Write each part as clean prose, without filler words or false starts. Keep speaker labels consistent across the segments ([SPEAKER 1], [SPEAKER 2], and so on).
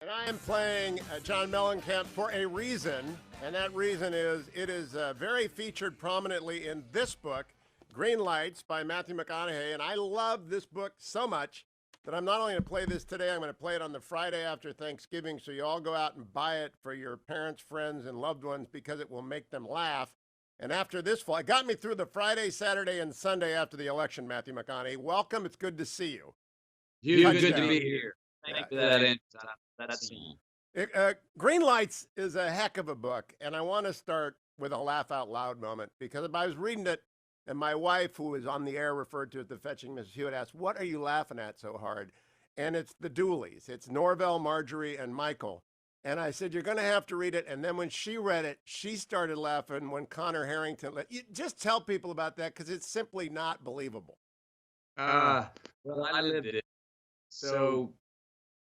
[SPEAKER 1] And I am playing John Mellencamp for a reason, and that reason is it is very featured prominently in this book, Greenlights by Matthew McConaughey. And I love this book so much that I'm not only going to play this today, I'm going to play it on the Friday after Thanksgiving. So you all go out and buy it for your parents, friends, and loved ones because it will make them laugh. And after this fall, it got me through the Friday, Saturday, and Sunday after the election, Matthew McConaughey. Welcome. It's good to see you.
[SPEAKER 2] Hugh, good to be here. Thank you for that. That's
[SPEAKER 1] Greenlights is a heck of a book, and I want to start with a laugh out loud moment because I was reading it, and my wife, who is on the air, referred to as the fetching Mrs. Hewitt, asked, "What are you laughing at so hard?" And it's the Dooleys. It's Norvell, Marjorie, and Michael. And I said, "You're going to have to read it." And then when she read it, she started laughing when Connor Harrington. Just tell people about that because it's simply not believable.
[SPEAKER 2] Well, I lived it. So,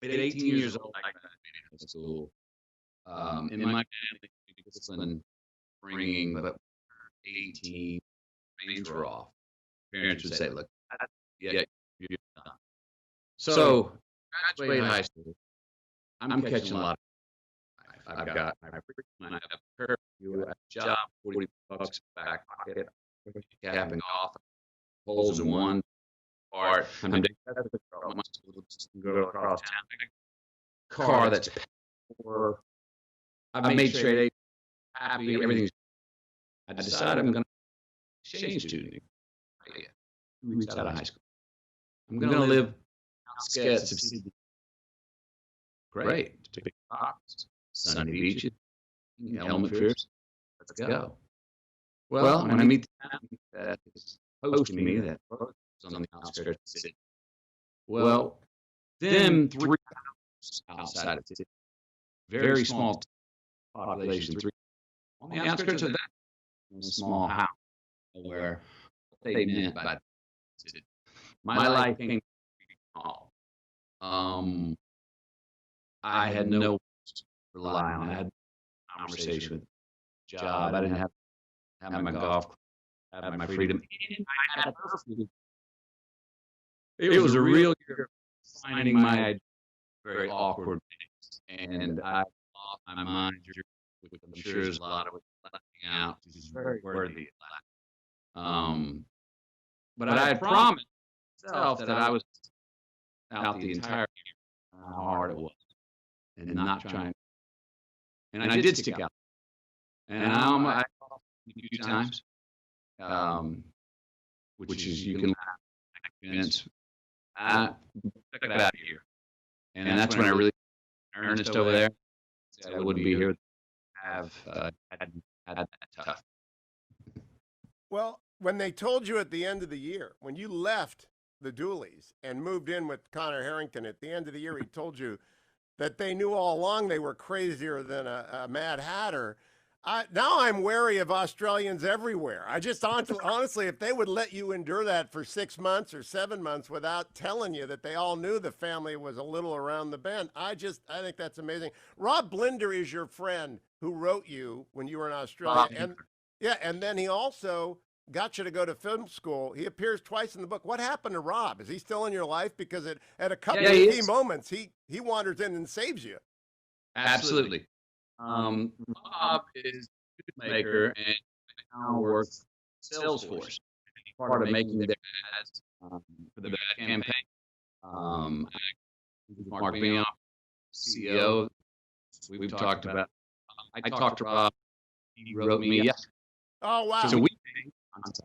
[SPEAKER 2] at 18 years old, I graduated high school. In my family, discipline bringing, but 18, reins were off. Parents would say, "Look, yeah, you're done." So, graduated high school. I'm catching a lot. I've got my curfew, a job, $40 back pocket, capping off, holes in one part. I'm taking go across town. Car that's for. I've made straight A, happy, everything's. I decided I'm going to exchange student. 2 weeks out of high school. I'm going to live outskirts of Sydney. Great. To pick rocks, sunny beaches, element fears. Let's go. Well, when I meet the town that is hosting me, that was on the outskirts of the city. Well, them 3 hours outside of the city, very small population, 3 on the outskirts of that small house, where they meant by the city. My life came small. I had no one to rely on. I had a conversation with a job. I didn't have my golf, have my freedom. I had a curfew. It was a real year of finding my very awkward things. And I lost my mind, which I'm sure is a lot of it left out, which is very worthy of that. But I had promised myself that I was out the entire year, how hard it was, and not trying. And I did stick out. And I talked a few times, which is you can convince. Check it out here. And that's when I really, Ernest over there, I wouldn't be here. Have had that tough.
[SPEAKER 1] Well, when they told you at the end of the year, when you left the Dooleys and moved in with Connor Harrington at the end of the year, he told you that they knew all along they were crazier than a Mad Hatter. Now I'm wary of Australians everywhere. I just honestly, if they would let you endure that for 6 months or 7 months without telling you that they all knew the family was a little around the bend, I think that's amazing. Rob Blinder is your friend who wrote you when you were in Australia, and then he also got you to go to film school. He appears twice in the book. What happened to Rob? Is he still in your life? Because at a couple of key moments, he wanders in and saves you.
[SPEAKER 2] Absolutely. Rob is a filmmaker and now works Salesforce. Part of making their ads for the campaign. Mark Benioff, CEO. We've talked about. I talked to Rob. He wrote me yesterday.
[SPEAKER 1] Oh wow!
[SPEAKER 2] So we contact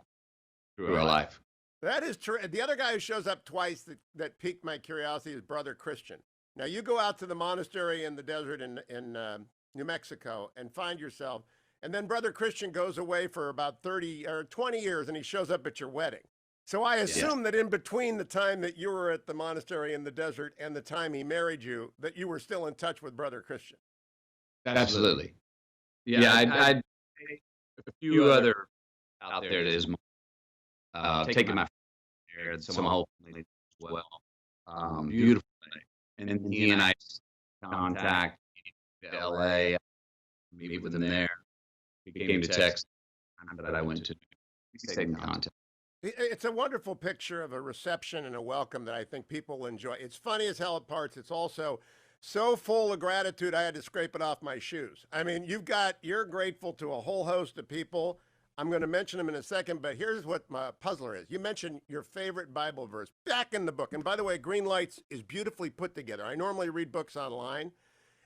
[SPEAKER 2] through our life.
[SPEAKER 1] That is true. The other guy who shows up twice that piqued my curiosity is Brother Christian. Now you go out to the monastery in the desert in New Mexico and find yourself, and then Brother Christian goes away for about 30 or 20 years, and he shows up at your wedding. So I assume that in between the time that you were at the monastery in the desert and the time he married you, that you were still in touch with Brother Christian.
[SPEAKER 2] Absolutely. Yeah, I'd a few other out there that is taking my there, some hopefully as well. Beautiful thing. And then he and I contact to LA, meet with him there. He came to Texas that I went to. We stayed in contact.
[SPEAKER 1] It's a wonderful picture of a reception and a welcome that I think people will enjoy. It's funny as hell at parts. It's also so full of gratitude, I had to scrape it off my shoes. I mean, you're grateful to a whole host of people. I'm going to mention them in a second, but here's what my puzzler is. You mentioned your favorite Bible verse back in the book. And by the way, Greenlights is beautifully put together. I normally read books online,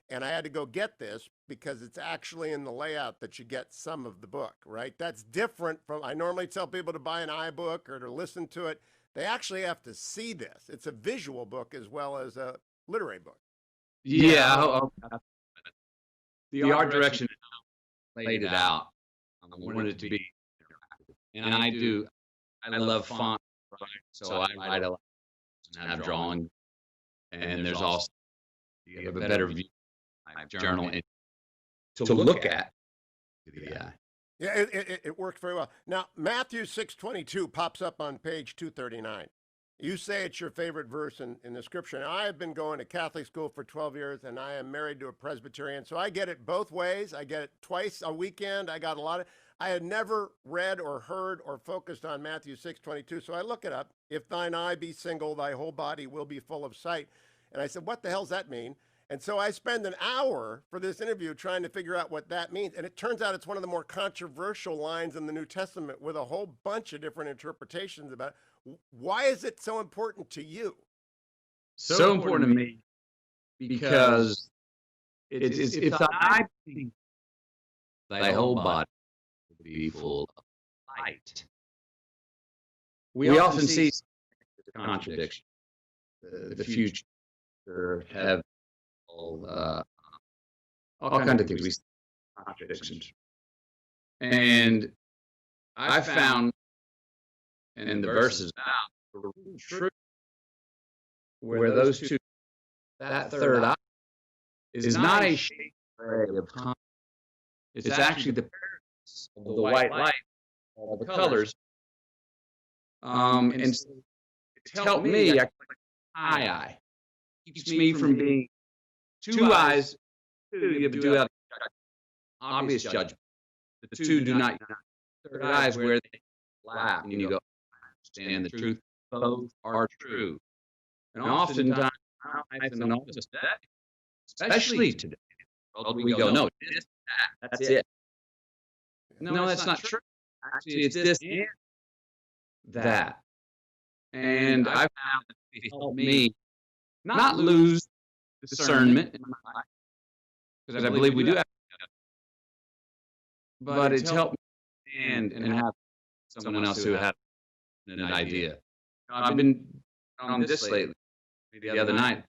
[SPEAKER 1] and I had to go get this because it's actually in the layout that you get some of the book, right? That's different from, I normally tell people to buy an iBook or to listen to it. They actually have to see this. It's a visual book as well as a literary book.
[SPEAKER 2] Yeah, the art direction laid it out. I wanted it to be, and I love font, so I write a lot and have drawing, and there's also a better view, journal to look at. Yeah.
[SPEAKER 1] Yeah, it worked very well. Now, Matthew 6:22 pops up on page 239. You say it's your favorite verse in the scripture. Now, I have been going to Catholic school for 12 years, and I am married to a Presbyterian, so I get it both ways. I get it twice a weekend. I had never read or heard or focused on Matthew 6:22, so I look it up. If thine eye be single, thy whole body will be full of sight. And I said, what the hell's that mean? And so I spend an hour for this interview trying to figure out what that means. And it turns out it's one of the more controversial lines in the New Testament with a whole bunch of different interpretations about it. Why is it so important to you?
[SPEAKER 2] So important to me because it's if the eye be, thy whole body will be full of light. We often see the contradiction. The future have all kinds of things. We see contradictions, and I found in the verses about true where those two, that third eye is not a shade of time. It's actually the presence of the white light, all the colors. And so it's helped me. Eye keeps me from being two eyes. You do have obvious judgment. The two do not unite. Third eye is where they laugh, and you go, I understand the truth. Both are true. And oftentimes, and all this today, especially today, we go, no, this, that's it. No, that's not true. Actually, it's this and that. And I found that it helped me not lose discernment in my life, because I believe we do have, but it's helped me and have someone else who had an idea. I've been on this lately, the other night.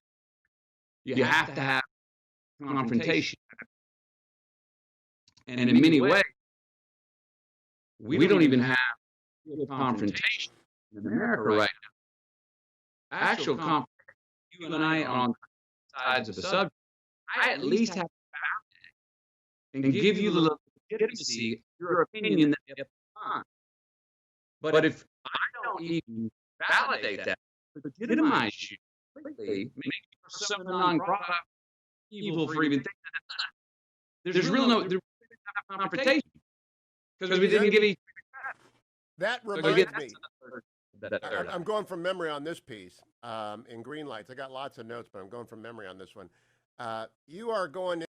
[SPEAKER 2] You have to have confrontation. And in many ways, we don't even have confrontation in America right now. Actual confrontation. You and I are on sides of the subject. I at least have to validate and give you the legitimacy, your opinion that you have on. But if I don't even validate that, legitimize you, completely, make you persona non grata, evil for even thinking that, there's no confrontation because we didn't give each other.
[SPEAKER 1] That reminds me. I'm going from memory on this piece in Greenlights. I got lots of notes, but I'm going from memory on this one. You are going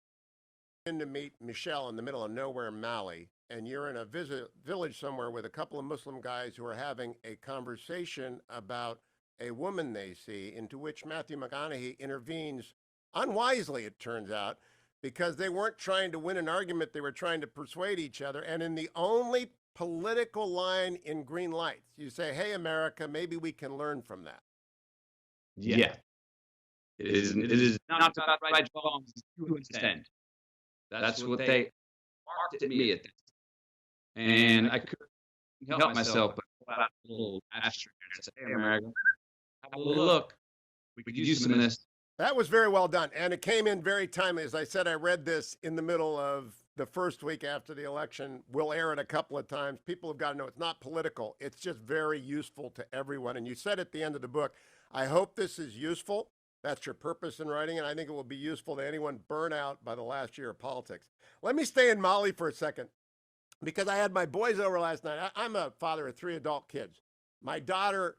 [SPEAKER 1] in to meet Michelle in the middle of nowhere, Mali, and you're in a village somewhere with a couple of Muslim guys who are having a conversation about a woman they see, into which Matthew McConaughey intervenes unwisely, it turns out, because they weren't trying to win an argument. They were trying to persuade each other. And in the only political line in Greenlights, you say, hey, America, maybe we can learn from that.
[SPEAKER 2] Yeah. It is not about right wrongs to extent. That's what they marked at me at this. And I couldn't help myself but pull out a little asterisk and say, hey, America, have a little look. We could use some of this.
[SPEAKER 1] That was very well done. And it came in very timely. As I said, I read this in the middle of the first week after the election. We'll air it a couple of times. People have got to know it's not political. It's just very useful to everyone. And you said at the end of the book, I hope this is useful. That's your purpose in writing, and I think it will be useful to anyone burnt out by the last year of politics. Let me stay in Mali for a second, because I had my boys over last night. I'm a father of 3 adult kids. My daughter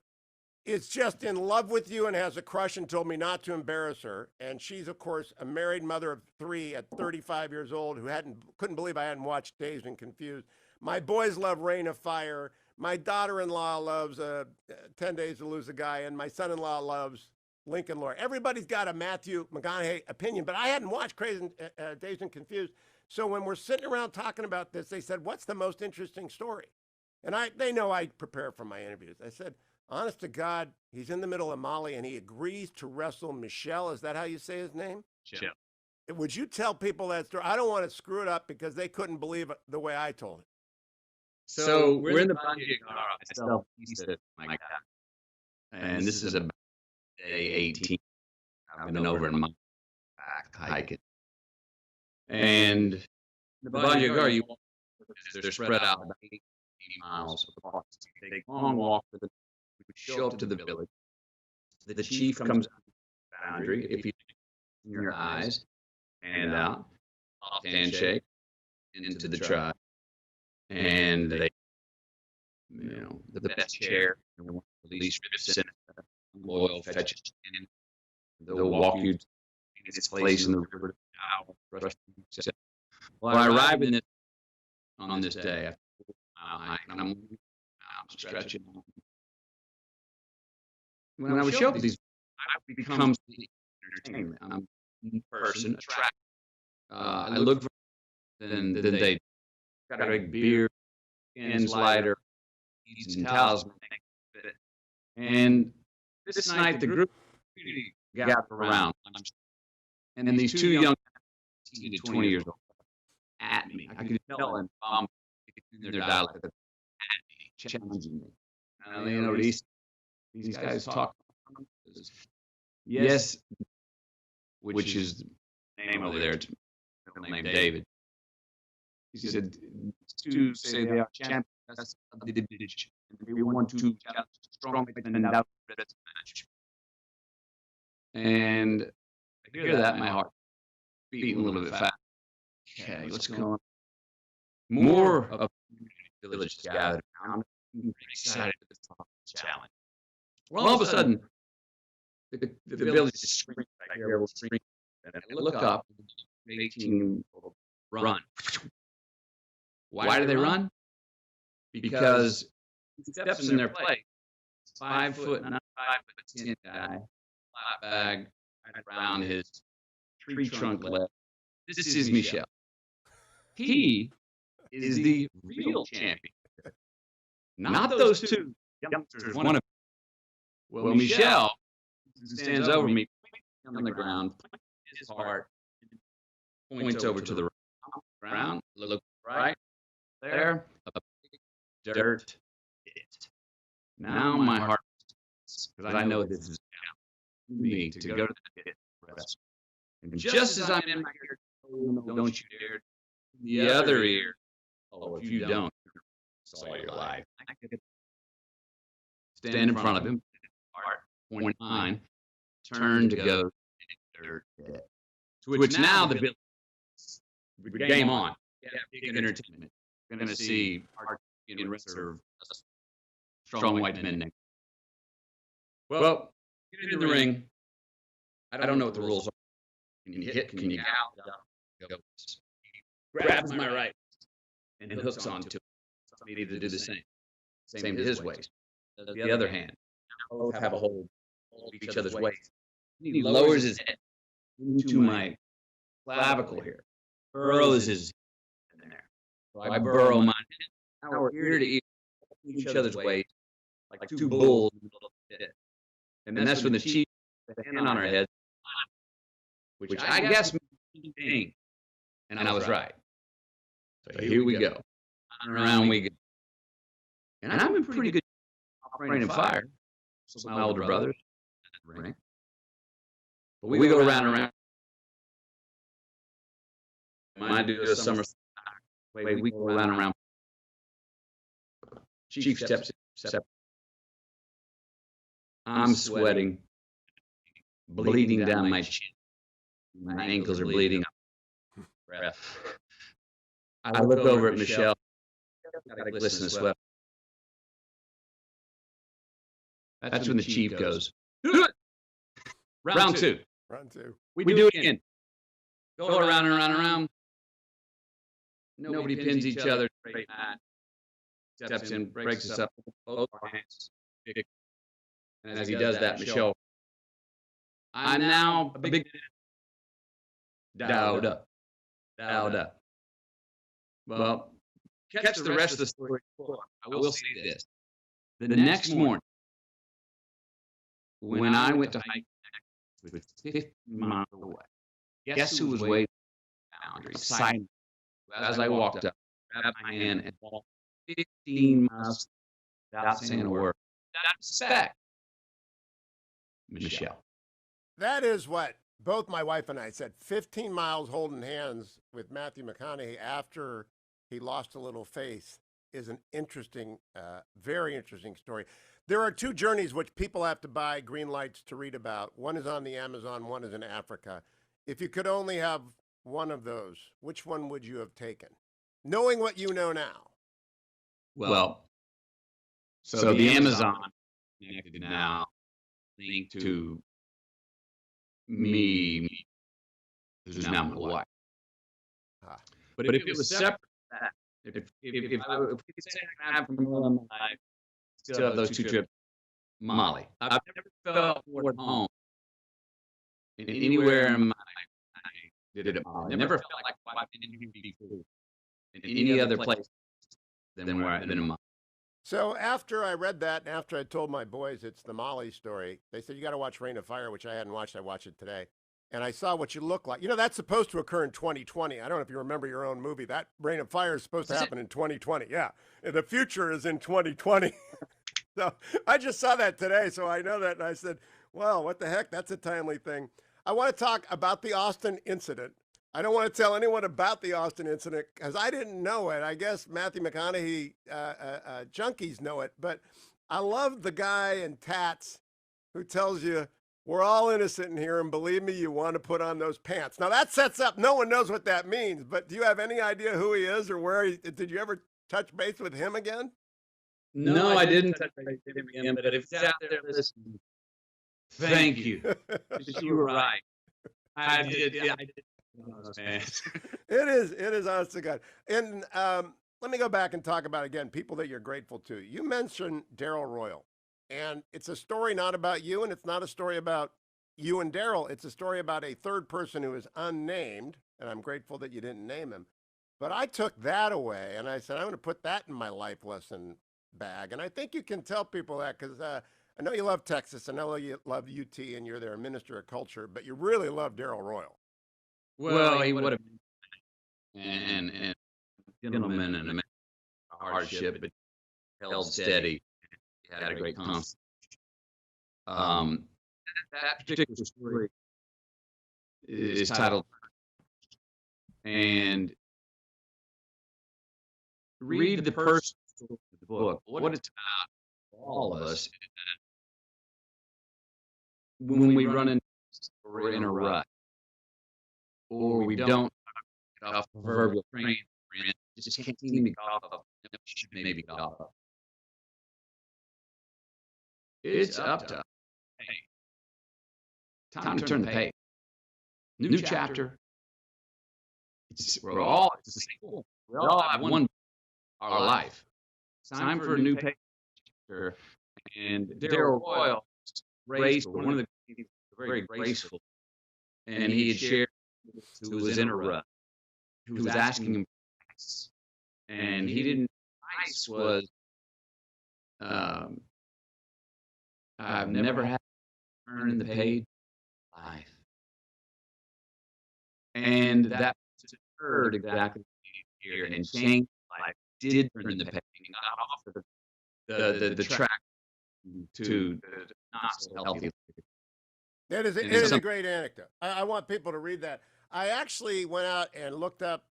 [SPEAKER 1] is just in love with you and has a crush and told me not to embarrass her. And she's, of course, a married mother of 3 at 35 years old who couldn't believe I hadn't watched Dazed and Confused. My boys love Rain of Fire. My daughter-in-law loves 10 Days to Lose a Guy, and my son-in-law loves Lincoln Lawyer. Everybody's got a Matthew McConaughey opinion, but I hadn't watched Dazed and Confused. So when we're sitting around talking about this, they said, "What's the most interesting story?" And they know I prepare for my interviews. I said, honest to God, he's in the middle of Mali and he agrees to wrestle Michel. Is that how you say his name?
[SPEAKER 2] Michel.
[SPEAKER 1] Would you tell people that story? I don't want to screw it up because they couldn't believe it the way I told it.
[SPEAKER 2] So we're in the bungee car. I still piece of my God. And this is about day 18. I've been over in my back hiking. And the bungee car, they're spread out about 80 miles apart. You take a long walk we show up to the village. The chief comes up to the boundary. If you in your eyes, hand out, soft handshake into the tribe. And they, the best chair, the least sit, loyal, fetch it in. They'll walk you to its place in the river. Well, I arrived on this day after and I'm stretching. When I would show up these, it becomes the entertainment. I'm a person, attractive. I look for then they got a big beer, ends lighter, eats and talisman. And this night the group gathered around, and these 2 young 18 to 20 years old at me. I could tell in their dialect at me, challenging me. And these guys talk. Yes, which is the name over there. It's named David. He said, to say they are champions, that's the division. We want to challenge strong and out match. And I hear that, my heart beating a little bit fast. Okay, what's going on? More of the village is gathered around. I'm excited for this challenge. Well, all of a sudden, the village is screaming. I hear a scream. And I look up, 18 run. Why do they run? Because he steps in their place. 5 foot, not 5'10" guy, flat bag around his tree trunk leg. This is Michel. He is the real champion. Not those 2 youngsters. One of them. Well, Michel stands over me on the ground, his heart, points over to the ground, look right there, a big dirt pit. Now my heart, because I know this is me to go to the pit. And just as I'm in my ear, don't you dare, the other ear. Oh, if you don't, it's all your life. I could stand in front of him, point mine, turn to go to the dirt pit. To which now the game on. Big entertainment. We're going to see our wrestler, strong white men next. Well, get in the ring. I don't know what the rules are. Can you hit? Can you go? Grabs my right and hooks onto it. I need to do the same. Same to his waist. The other hand. Both have a hold of each other's waist. He lowers his head into my clavicle here. Burrows his head in there. So I burrow mine. Now we're ear to ear, each other's waist, like 2 bulls. And that's when the chief put the hand on our head, which I guess means pain. And I was right. So here we go. Around we go. And I'm in pretty good Rain of Fire. So my older brothers. But we go around and around. Mine do a summer way. We go around and around. Chief steps in. I'm sweating, bleeding down my chin. My ankles are bleeding. Breath. I look over at Michel. Got a glisten of sweat. That's when the chief goes, round two.
[SPEAKER 1] Round two.
[SPEAKER 2] We do it again. Go around and around and around. Nobody pins each other. Straight mat. Steps in, breaks us up, both our hands. And as he does that, Michelle, I'm now a big dialed up. Well, catch the rest of the story. I will say this. The next morning, when I went to hike with 50 miles away, guess who was waiting on the boundary, silent, as I walked up, grabbed my hand and walked 15 miles without saying a word. That's respect. Michelle.
[SPEAKER 1] That is what both my wife and I said. 15 miles holding hands with Matthew McConaughey after he lost a little faith is an interesting, very interesting story. There are two journeys which people have to buy Greenlights to read about. One is on the Amazon, one is in Africa. If you could only have one of those, which one would you have taken? Knowing what you know now.
[SPEAKER 2] Well, so the Amazon connected now linked to me, who's now my wife. But if it was separate, if we could say I have from all my life, still have those two trips, Molly. I've never felt more at home in anywhere in my life. I did it at Molly. I never felt like I've been before in any other place than where I've been in Molly.
[SPEAKER 1] So after I read that and after I told my boys it's the Molly story, they said, you got to watch Rain of Fire, which I hadn't watched. I watched it today. And I saw what you look like. You know, that's supposed to occur in 2020. I don't know if you remember your own movie. That Rain of Fire is supposed to happen in 2020. Yeah. The future is in 2020. So I just saw that today. So I know that. And I said, well, what the heck? That's a timely thing. I want to talk about the Austin incident. I don't want to tell anyone about the Austin incident because I didn't know it. I guess Matthew McConaughey junkies know it. But I love the guy in tats who tells you, we're all innocent in here, and believe me, you want to put on those pants. Now, that sets up, no one knows what that means, but do you have any idea who he is or where he, did you ever touch base with him again?
[SPEAKER 2] No, I didn't touch base with him again, but if it's out there listening, thank you. You were right. I did. Yeah, I did.
[SPEAKER 1] It is honest to God. And let me go back and talk about, again, people that you're grateful to. You mentioned Daryl Royal. And it's a story not about you, and it's not a story about you and Daryl. It's a story about a third person who is unnamed, and I'm grateful that you didn't name him. But I took that away, and I said, I'm going to put that in my life lesson bag. And I think you can tell people that because I know you love Texas. I know you love UT, and you're their minister of culture, but you really love Daryl Royal.
[SPEAKER 2] Well, he would have been and gentleman and a man of hardship, but held steady. Had a great conversation. That particular story is titled, and read the personal story of the book. What it's about for all of us when we run into or in a rut, or we don't get off the proverbial train, just can't seem to get off of, maybe get off of. It's up to us. Hey, time to turn the page. New chapter. It's the same. We all have one our life. It's time for a new page. And Daryl Royal raised one of the very graceful, and he had shared who was in a rut, who was asking him advice, and he didn't. Advice was. I've never had to turn the page life. And that occurred exactly here and changed life. Did turn the page, got off the track to not so healthy.
[SPEAKER 1] It is a great anecdote. I want people to read that. I actually went out and looked up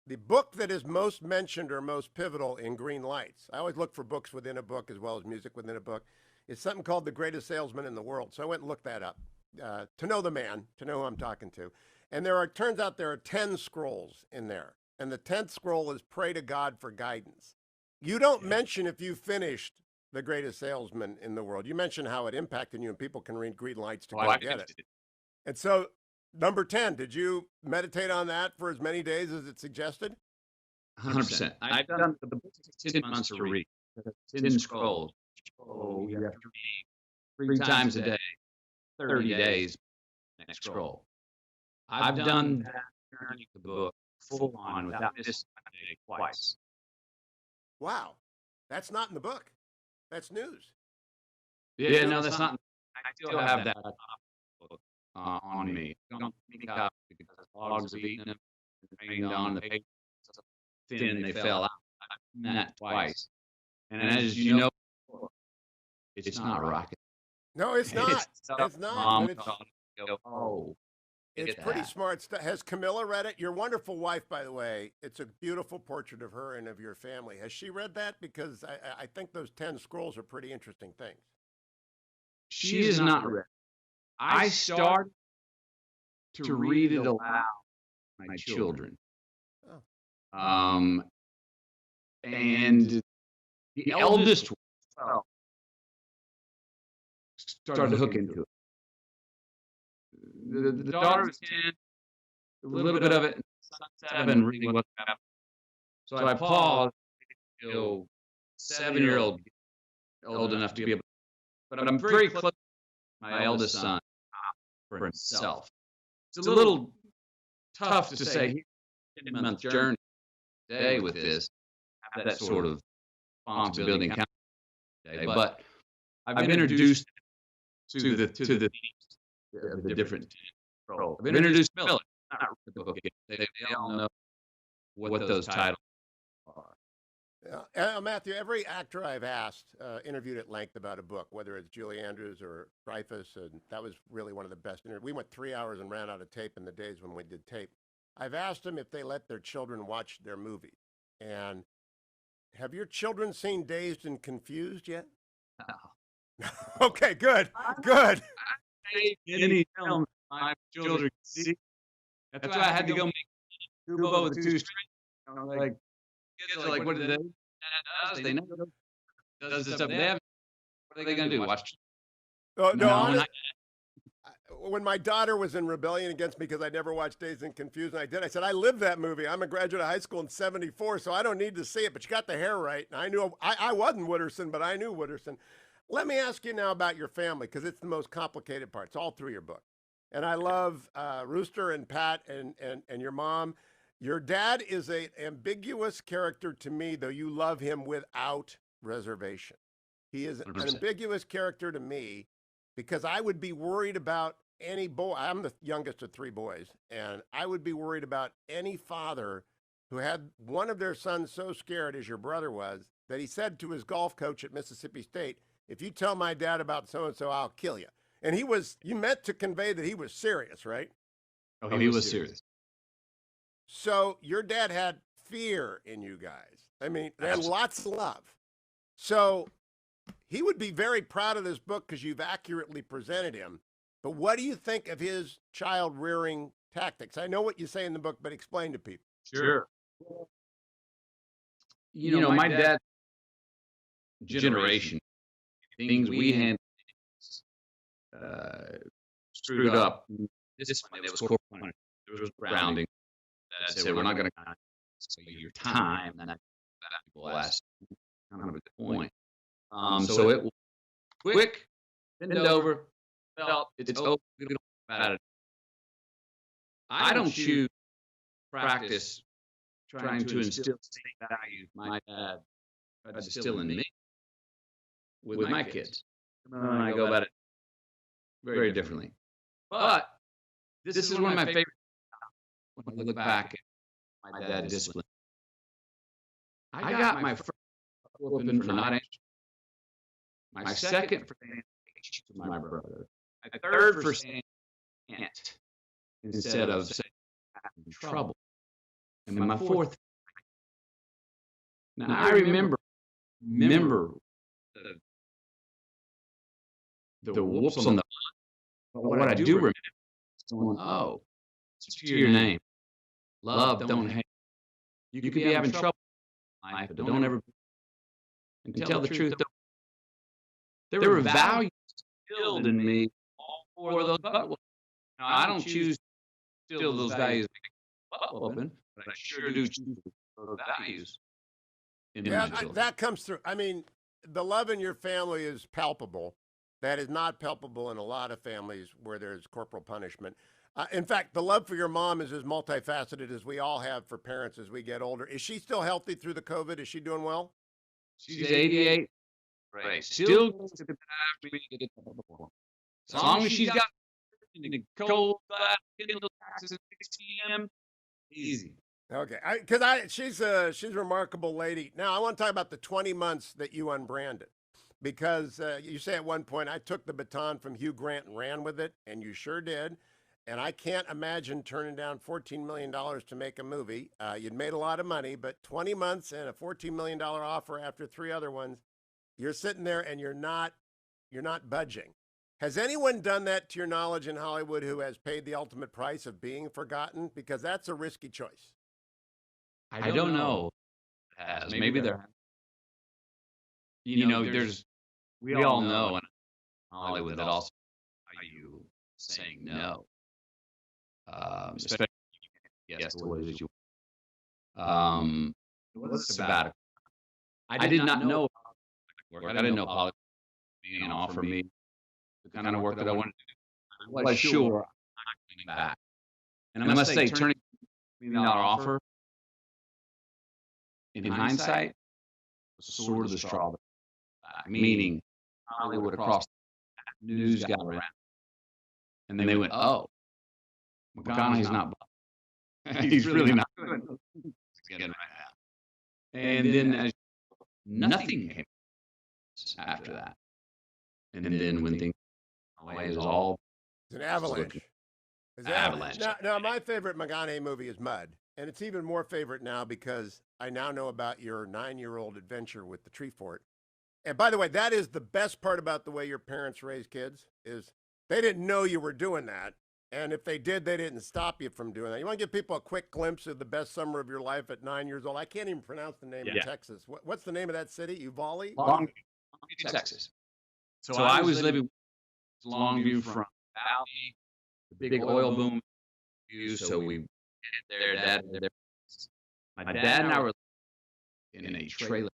[SPEAKER 1] the book that is most mentioned or most pivotal in Greenlights. I always look for books within a book as well as music within a book. It's something called The Greatest Salesman in the World. So I went and looked that up to know the man, to know who I'm talking to. And turns out there are 10 scrolls in there. And the 10th scroll is pray to God for guidance. You don't mention if you finished the greatest salesman in the world. You mentioned how it impacted you, and people can read Greenlights to
[SPEAKER 2] Oh,
[SPEAKER 1] go
[SPEAKER 2] I
[SPEAKER 1] get it.
[SPEAKER 2] did.
[SPEAKER 1] And so, number 10, did you meditate on that for as many days as it suggested?
[SPEAKER 2] 100%. I've done the book. Takes 10 months to read. 10 scrolls. Oh, you have to read 3 times a day, 30 days. Next scroll. I've done that journey of the book full on without missing a day twice.
[SPEAKER 1] Wow. That's not in the book. That's news.
[SPEAKER 2] Yeah, no, that's not. I still have that book on me. Don't make up because dogs have eaten them, rained on the paper, thin they fell out. I've done that twice. And as you know, it's not rocket.
[SPEAKER 1] No, it's not. It's not.
[SPEAKER 2] Mom
[SPEAKER 1] But
[SPEAKER 2] thought, oh,
[SPEAKER 1] it's pretty smart stuff. Has Camilla read it? Your wonderful wife, by the way. It's a beautiful portrait of her and of your family. Has she read that? Because I think those 10 scrolls are pretty interesting things.
[SPEAKER 2] She is not read. I started to read it aloud to my children.
[SPEAKER 1] Oh.
[SPEAKER 2] And the eldest started to hook into it. The daughter was 10, a little bit of it, 7 really wasn't happening. So I paused until 7-year-old, old enough to be able to, but I'm very close to my eldest son for himself. It's a little tough to say, 10-month journey today with this, have that sort of responsibility and accountability. But I've introduced to the different roles. I've introduced Miller. Not the book yet. They all know what those titles are.
[SPEAKER 1] Yeah. Matthew, every actor I've asked interviewed at length about a book, whether it's Julie Andrews or Dreyfuss, and that was really one of the best interviews. We went 3 hours and ran out of tape in the days when we did tape. I've asked them if they let their children watch their movies. And have your children seen Dazed and Confused yet?
[SPEAKER 2] No.
[SPEAKER 1] Okay, good. Good.
[SPEAKER 2] Any film my children see. That's why I had to go make Kubo with 2 strings. Like, kids are like, what do they? They know does this stuff. They have. What are they going to do? Watch?
[SPEAKER 1] Oh, no, when my daughter was in rebellion against me because I never watched Dazed and Confused, and I did, I said, I lived that movie. I'm a graduate of high school in '74, so I don't need to see it, but you got the hair right. And I knew, I wasn't Wooderson, but I knew Wooderson. Let me ask you now about your family, because it's the most complicated part. It's all through your book. And I love Rooster and Pat and your mom. Your dad is an ambiguous character to me, though you love him without reservation. He is an
[SPEAKER 2] 100%.
[SPEAKER 1] ambiguous character to me because I would be worried about any boy. I'm the youngest of 3 boys, and I would be worried about any father who had one of their sons so scared as your brother was that he said to his golf coach at Mississippi State, if you tell my dad about so-and-so, I'll kill you. And you meant to convey that he was serious, right?
[SPEAKER 2] Oh, he was serious.
[SPEAKER 1] So your dad had fear in you guys. I mean, they had lots of love. So he would be very proud of this book because you've accurately presented him. But what do you think of his child rearing tactics? I know what you say in the book, but explain to people.
[SPEAKER 2] Sure. You know, my dad's generation, things we handled screwed up. Discipline, there was corporal punishment, there was grounding. That said, we're not going to say your time, and that people ask kind of at the point. So it was quick, bend over, felt, it's over, we don't about it. I don't choose practice trying to instill same values my dad tried to instill in me with my kids. I go about it very differently. But this is one of my favorite when I look back at my dad's discipline. I got my first whooping for not answering. My second for saying to my brother. My third for saying can't instead of saying I'm in trouble. And my fourth. Now I remember the whoops on the. But what I do remember is going, oh, it's to your name. Love, don't hate. You could be having trouble in life, but don't ever. And tell the truth. there were values instilled in me all for those butt whoopings. Now, I don't choose to instill those values in butt whooping, but I sure do choose those values in my children.
[SPEAKER 1] That comes through. I mean, the love in your family is palpable. That is not palpable in a lot of families where there's corporal punishment. In fact, the love for your mom is as multifaceted as we all have for parents as we get older. Is she still healthy through the COVID? Is she doing well?
[SPEAKER 2] She's 88. Right. Still goes to the bathroom to get the before. As long as she's got in the cold glass Kindle taxes at 6 p.m., easy.
[SPEAKER 1] Okay, because she's a remarkable lady. Now I want to talk about the 20 months that you unbranded, because you say at one point I took the baton from Hugh Grant and ran with it, and you sure did. And I can't imagine turning down $14 million to make a movie. You'd made a lot of money, but 20 months and a $14 million offer after 3 other ones, you're sitting there and you're not budging. Has anyone done that to your knowledge in Hollywood who has paid the ultimate price of being forgotten? Because that's a risky choice.
[SPEAKER 2] I don't know. Maybe there. You know, we all know in Hollywood that also how you saying no. Especially yes, what is you? What's the sabbatical? I did not know work. I didn't know politics being an offer me the kind of work that I wanted to do. I was sure I'm not coming back. And I must say, turning $1 million offer in hindsight was sort of the straw. Meaning, Hollywood across the news got around, and then they went, "Oh, McConaughey's not. He's really not good again right now." And then nothing came after that. And then when things went away, it was all
[SPEAKER 1] it's an avalanche. It's an avalanche. Now, my favorite McConaughey movie is Mud, and it's even more favorite now because I now know about your 9-year-old adventure with the tree fort. And by the way, that is the best part about the way your parents raise kids is they didn't know you were doing that. And if they did, they didn't stop you from doing that. You want to give people a quick glimpse of the best summer of your life at 9 years old? I can't even pronounce the name of Texas. What's the name of that city? Uvalde?
[SPEAKER 2] Longview, Texas. So I was living in Longview from Valley, the big oil boom. So we get there. My dad and I were in a trailer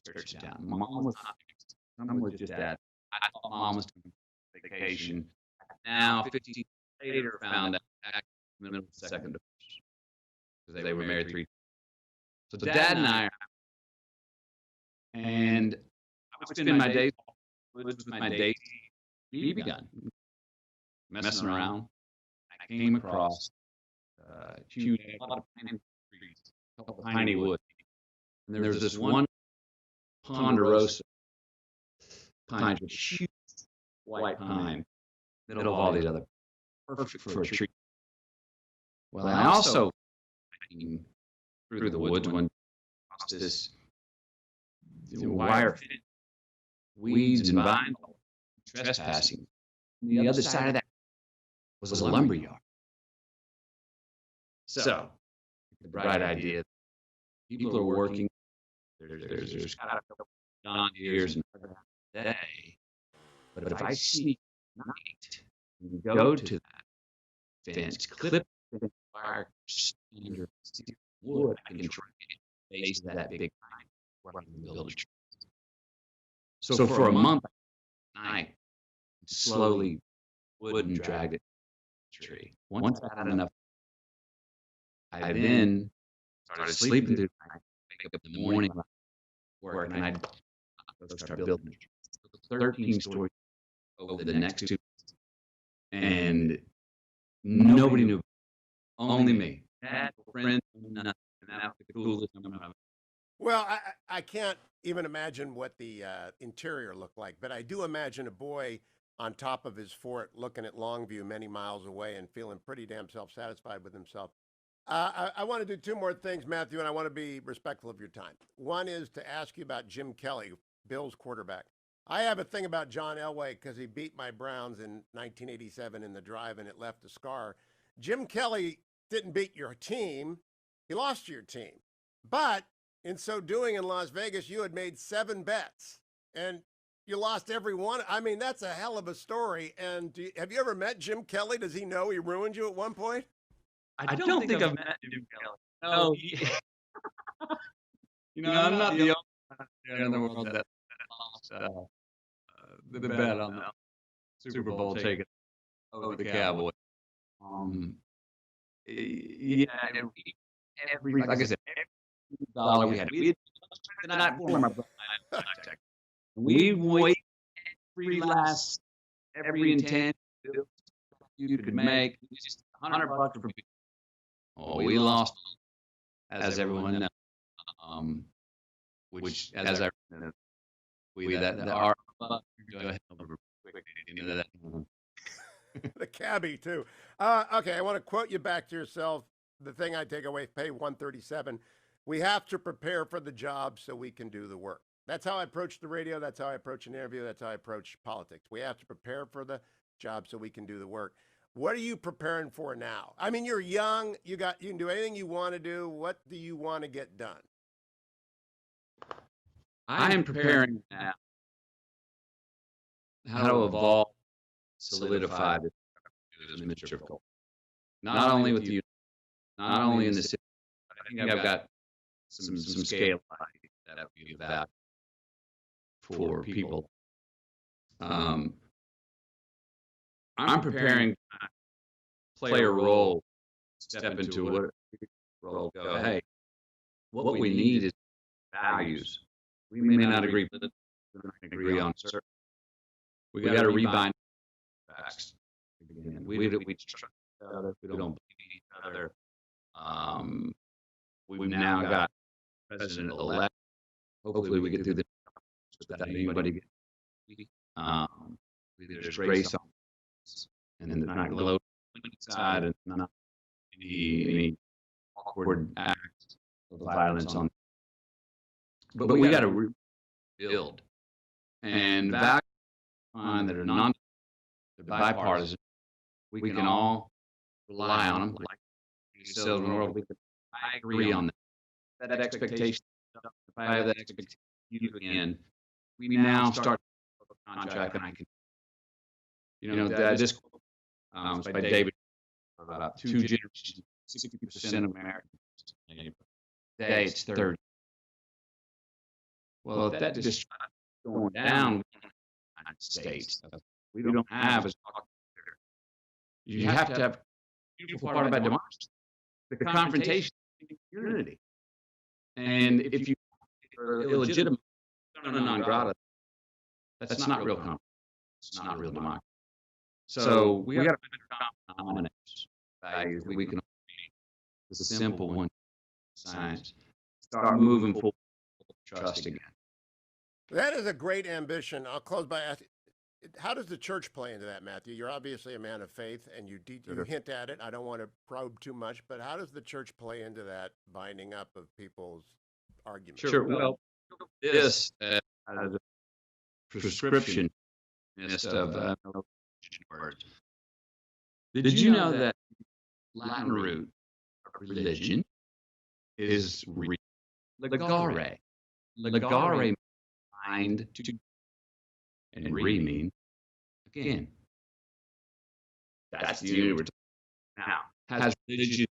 [SPEAKER 2] church town. Mom was just dad. I thought Mom was taking vacation. Now, 15 years later, found out back in the middle of the second divorce because they were married 3 times. So Dad and I, and I would spend my days with my Daisy BB gun, messing around. I came across a lot of piney trees, a couple of piney woods, and there was this one ponderosa pine, huge white pine, middle of all these other, perfect for a tree. Well, I also through the woods when this wire weeds and vines trespassing. On the other side of that was a lumber yard. So, the bright idea: people are working. There's got a couple John Deere's and day. But if I sneak at night and go to that fence, clip the wire, under wood, I can try to base that big pine where I can build a tree. So for a month, at night, slowly wood and dragged it to the tree. Once I had enough, I then started sleeping through the night, wake up in the morning, work, and I'd start building 13 stories over the next 2 weeks. And nobody knew, only me. Dad, friends, nothing. And that was the coolest moment of it.
[SPEAKER 1] Well, I can't even imagine what the interior looked like, but I do imagine a boy on top of his fort looking at Longview many miles away and feeling pretty damn self-satisfied with himself. I want to do 2 more things, Matthew, and I want to be respectful of your time. One is to ask you about Jim Kelly, Bills quarterback. I have a thing about John Elway because he beat my Browns in 1987 in the drive, and it left a scar. Jim Kelly didn't beat your team. He lost to your team. But in so doing in Las Vegas, you had made 7 bets. And You lost every one. I mean, that's a hell of a story. And have you ever met Jim Kelly? Does he know he ruined you at one point?
[SPEAKER 2] I don't think I've met Jim Kelly. No, I'm not the only one in the world that lost the bet on the Super Bowl ticket over the Cowboys. Yeah, like I said, every dollar we had the night before my brother and I checked. We waited every intent you could make, just $100 for people. Oh, we lost, as everyone knows. Which, as I our go ahead into that.
[SPEAKER 1] The cabbie too. Okay, I want to quote you back to yourself. The thing I take away, pay 137. We have to prepare for the job so we can do the work. That's how I approach the radio. That's how I approach an interview. That's how I approach politics. We have to prepare for the job so we can do the work. What are you preparing for now? I mean, you're young. You can do anything you want to do. What do you want to get done?
[SPEAKER 2] I am preparing now how to evolve, solidify this miniature culture. Not only with you, not only in the city. I think I've got some scale that would be about for people. I'm preparing to play a role, step into a role, go, hey, what we need is values. We may not agree, but we're going to agree on certain. We got to rebind facts. We trust each other. We don't believe each other. We've now got president-elect. Hopefully, we get through this without anybody getting. There's grace on this, and then there's not glow inside, and not any awkward acts of violence on. But we got to rebuild and values that are bipartisan. We can all rely on them. Like ourselves in the world, I agree on that. That expectation. If I have that expectation, you again, we now start a contract, and I can, this was by David, about 2 generations, 60% of Americans. Today it's 30. Well, if that just going down in the United States, we don't have as you have to have a beautiful part about democracy, the confrontation, unity. And if you are illegitimate, non grata, that's not real conflict. It's not real democracy. So we got to find common values that we can with a simple one, science. Start moving forward, trust again.
[SPEAKER 1] That is a great ambition. I'll close by asking, how does the church play into that, Matthew? You're obviously a man of faith, and you hint at it. I don't want to probe too much, but how does the church play into that binding up of people's arguments?
[SPEAKER 2] Sure. Well, this as a prescription list of words. Did you know that Latin root of religion is legare? Legare means bind to, and re mean again. That's the unity we're talking about. Now, has religion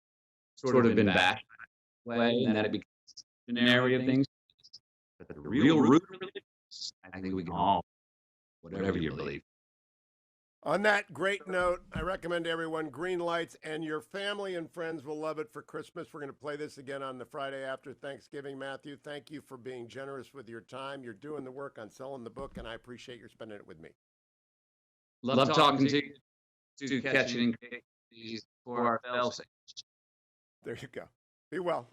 [SPEAKER 2] sort of been bashed that way, and that it becomes an area of things? But the real root of religion, I think we can all, whatever you believe.
[SPEAKER 1] On that great note, I recommend everyone Greenlights, and your family and friends will love it for Christmas. We're going to play this again on the Friday after Thanksgiving. Matthew, thank you for being generous with your time. You're doing the work on selling the book, and I appreciate your spending it with me.
[SPEAKER 2] Love talking to you. To catch it in for our fail.
[SPEAKER 1] There you go. Be well.